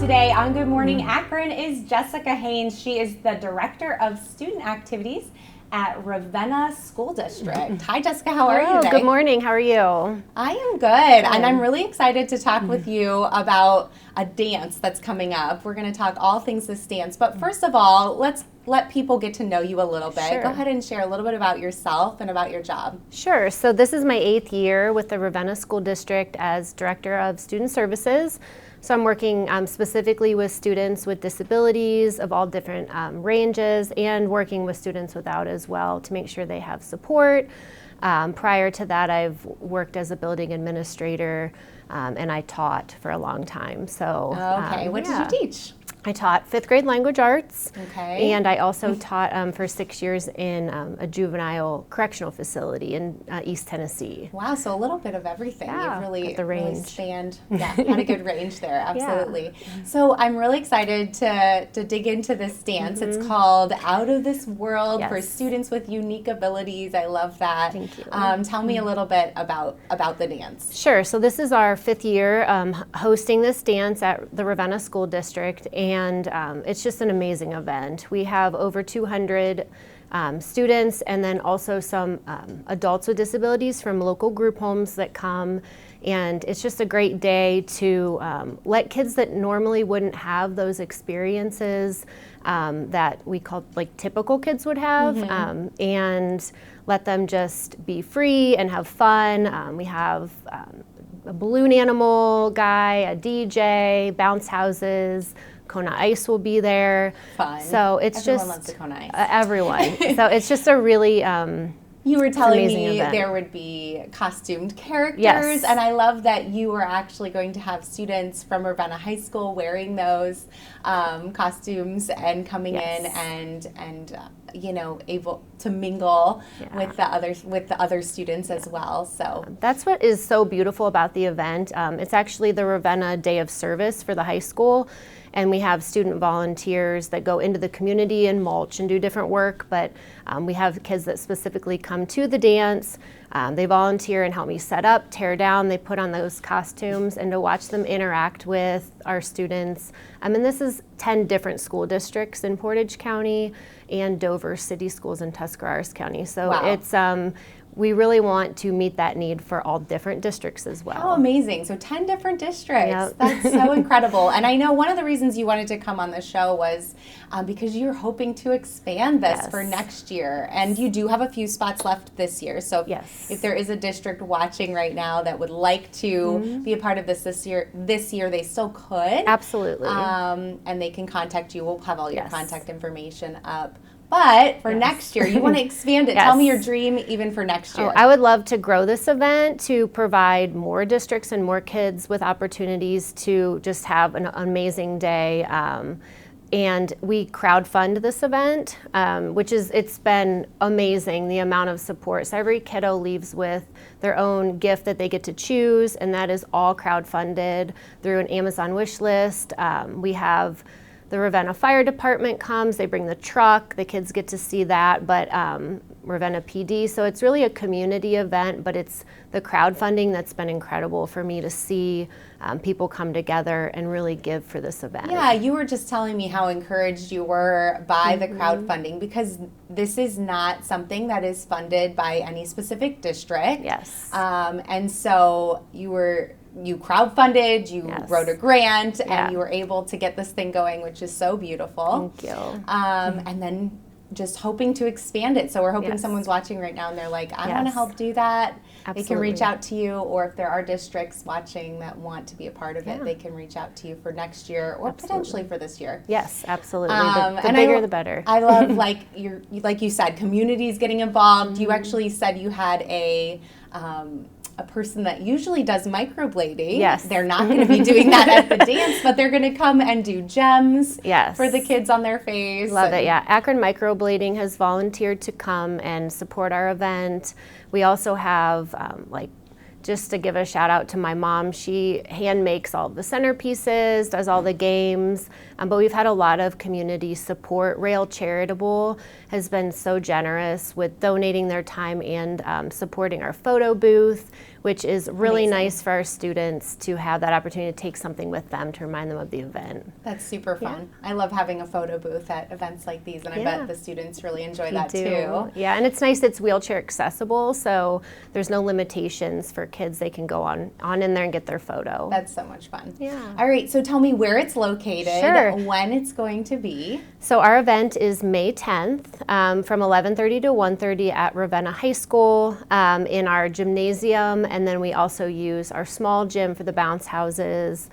today on Good Morning Akron is Jessica Haynes. She is the Director of Student Activities at Ravenna School District. Hi, Jessica. How are you today? Good morning. How are you? I am good, and I'm really excited to talk with you about a dance that's coming up. We're going to talk all things this dance, but first of all, let's let people get to know you a little bit. Sure. Go ahead and share a little bit about yourself and about your job. Sure. So this is my 8th year with the Ravenna School District as Director of Student Services. So I'm working specifically with students with disabilities of all different ranges, and working with students without as well to make sure they have support. Prior to that, I've worked as a building administrator, and I taught for a long time. So what did you teach? I taught 5th grade language arts, and I also taught for 6 years in a juvenile correctional facility in East Tennessee. Wow, so a little bit of everything. Yeah, You've really, the range. really spanned, had a good range there, absolutely. Yeah. So I'm really excited to dig into this dance. It's called Out of This World for students with unique abilities. I love that. Thank you. Tell me a little bit about the dance. Sure, so this is our 5th year hosting this dance at the Ravenna School District, and it's just an amazing event. We have over 200 students, and then also some adults with disabilities from local group homes that come, and it's just a great day to let kids that normally wouldn't have those experiences that we call like typical kids would have, and let them just be free and have fun. We have a balloon animal guy, a DJ, bounce houses, Kona Ice will be there. Fun. So it's everyone loves the Kona Ice. Everyone. So it's just a really you were telling me event. There would be costumed characters, yes. And I love that you were actually going to have students from Ravenna High School wearing those costumes and coming in and you know, able to mingle with the other students as well. So that's what is so beautiful about the event. It's actually the Ravenna Day of Service for the high school. And we have student volunteers that go into the community and mulch and do different work, but we have kids that specifically come to the dance. They volunteer and help me set up, tear down, they put on those costumes, and to watch them interact with our students. And this is 10 different school districts in Portage County and Dover City Schools in Tuscarawas County. So it's we really want to meet that need for all different districts as well. How amazing. So 10 different districts. Yep. That's so incredible. And I know one of the reasons you wanted to come on the show was because you're hoping to expand this for next year. And you do have a few spots left this year. So if there is a district watching right now that would like to be a part of this year, they still could. Absolutely. And they can contact you. We'll have all your contact information up. But for next year, you want to expand it. Tell me your dream even for next year. I would love to grow this event to provide more districts and more kids with opportunities to just have an amazing day. And we crowdfund this event, it's been amazing, the amount of support. So every kiddo leaves with their own gift that they get to choose, and that is all crowdfunded through an Amazon wish list. We have the Ravenna Fire Department comes, they bring the truck, the kids get to see that, but Ravenna PD, so it's really a community event, but it's the crowdfunding that's been incredible for me to see people come together and really give for this event. Yeah, you were just telling me how encouraged you were by the crowdfunding, because this is not something that is funded by any specific district. Yes. And so you crowdfunded, you wrote a grant, and you were able to get this thing going, which is so beautiful. Thank you. And then just hoping to expand it. So we're hoping someone's watching right now and they're like, I want to help do that. Absolutely. They can reach out to you, or if there are districts watching that want to be a part of it, they can reach out to you for next year or potentially for this year. Yes, absolutely. The bigger, the better. I love, like you said, communities getting involved. You actually said you had a person that usually does microblading. Yes. They're not going to be doing that at the dance, but they're going to come and do gems for the kids on their face. Love it, yeah. Akron Microblading has volunteered to come and support our event. We also have, just to give a shout out to my mom, she hand makes all the centerpieces, does all the games, but we've had a lot of community support. Rail Charitable has been so generous with donating their time and supporting our photo booth, which is really Amazing. nice for our students to have that opportunity to take something with them to remind them of the event. That's super fun. I love having a photo booth at events like these, and I bet the students really enjoy that too. Yeah, and it's nice it's wheelchair accessible, so there's no limitations for kids. They can go on in there and get their photo. That's so much fun. Yeah. All right, so tell me where it's located, Sure. when it's going to be. So our event is May 10th from 11:30 to 1:30 at Ravenna High School in our gymnasium, and then we also use our small gym for the bounce houses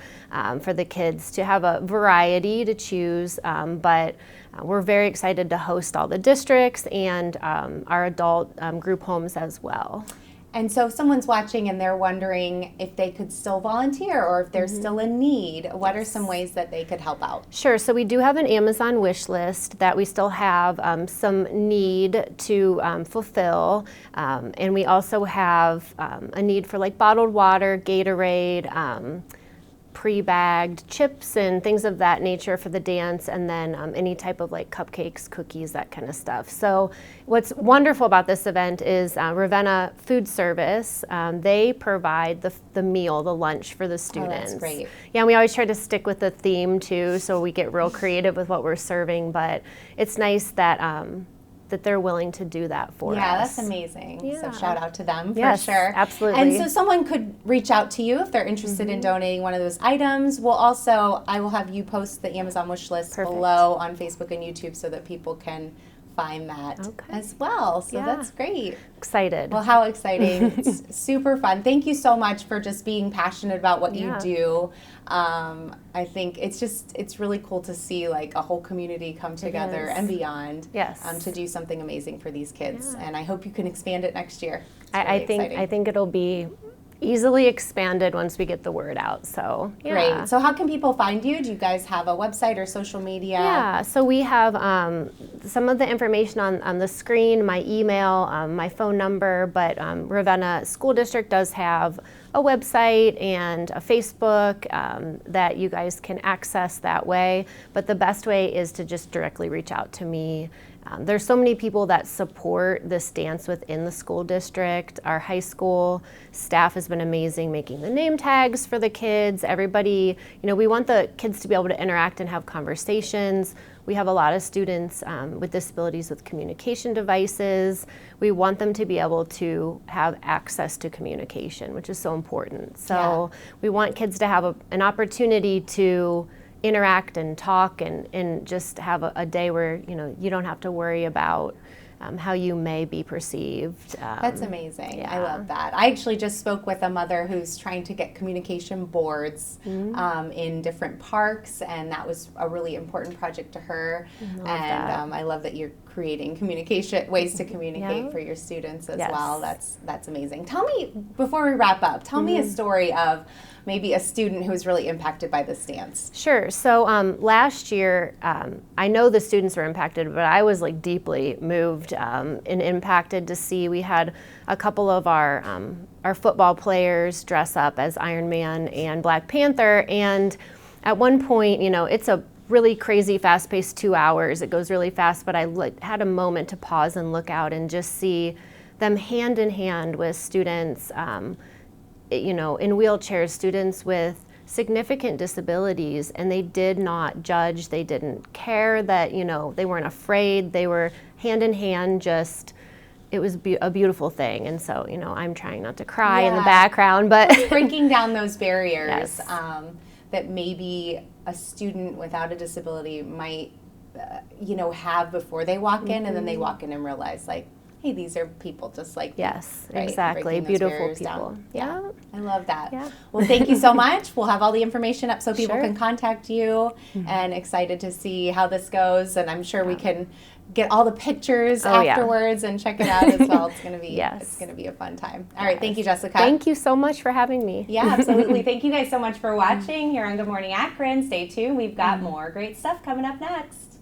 for the kids to have a variety to choose, but we're very excited to host all the districts and our adult group homes as well. And so if someone's watching and they're wondering if they could still volunteer or if there's still a need, what are some ways that they could help out? Sure. So we do have an Amazon wish list that we still have some need to fulfill. And we also have a need for like bottled water, Gatorade, pre-bagged chips and things of that nature for the dance, and then any type of like cupcakes, cookies, that kind of stuff. So what's wonderful about this event is Ravenna Food Service, they provide the meal, the lunch for the students. Oh, that's great. Yeah, and we always try to stick with the theme too, so we get real creative with what we're serving, but it's nice that that they're willing to do that for us. Yeah, that's amazing. Yeah. So shout out to them for Yes, sure. absolutely. And so someone could reach out to you if they're interested in donating one of those items. I will have you post the Amazon wish list Perfect. below on Facebook and YouTube so that people can find that as well. So Yeah. that's great. Excited. Well, how exciting. It's super fun. Thank you so much for just being passionate about what you do. I think it's really cool to see like a whole community come together and beyond to do something amazing for these kids. And I hope you can expand it next year. I think it'll be easily expanded once we get the word out. So Great. So how can people find you? Do you guys have a website or social media? Yeah, so we have some of the information on the screen, my email, my phone number, but Ravenna School District does have a website and a Facebook that you guys can access that way. But the best way is to just directly reach out to me. There's so many people that support this dance within the school district. Our high school staff has been amazing making the name tags for the kids. Everybody, we want the kids to be able to interact and have conversations. We have a lot of students with disabilities with communication devices. We want them to be able to have access to communication, which is so important. So we want kids to have an opportunity to interact and talk and just have a day where you don't have to worry about how you may be perceived. That's amazing. I love that. I actually just spoke with a mother who's trying to get communication boards in different parks, and that was a really important project to her. I love that you're creating ways to communicate for your students as well. That's amazing. Tell me, before we wrap up, tell me a story of maybe a student who was really impacted by this dance. Sure. So last year, I know the students were impacted, but I was like deeply moved and impacted to see we had a couple of our football players dress up as Iron Man and Black Panther, and at one point, it's a really crazy, fast-paced 2 hours. It goes really fast, but I had a moment to pause and look out and just see them hand in hand with students, in wheelchairs, students with significant disabilities, and they did not judge. They didn't care that, they weren't afraid. They were hand in hand, it was a beautiful thing. And so, I'm trying not to cry in the background, but breaking down those barriers that maybe a student without a disability might, have before they walk in, and then they walk in and realize, like, hey, these are people just like me. Yes, right? exactly. Beautiful people. Down. Yeah, I love that. Yeah. Well, thank you so much. We'll have all the information up so people can contact you, and excited to see how this goes. And I'm sure we can get all the pictures afterwards and check it out as well. It's going to be it's going to be a fun time. All right, thank you, Jessica. Thank you so much for having me. Yeah, absolutely. Thank you guys so much for watching here on Good Morning Akron. Stay tuned. We've got more great stuff coming up next.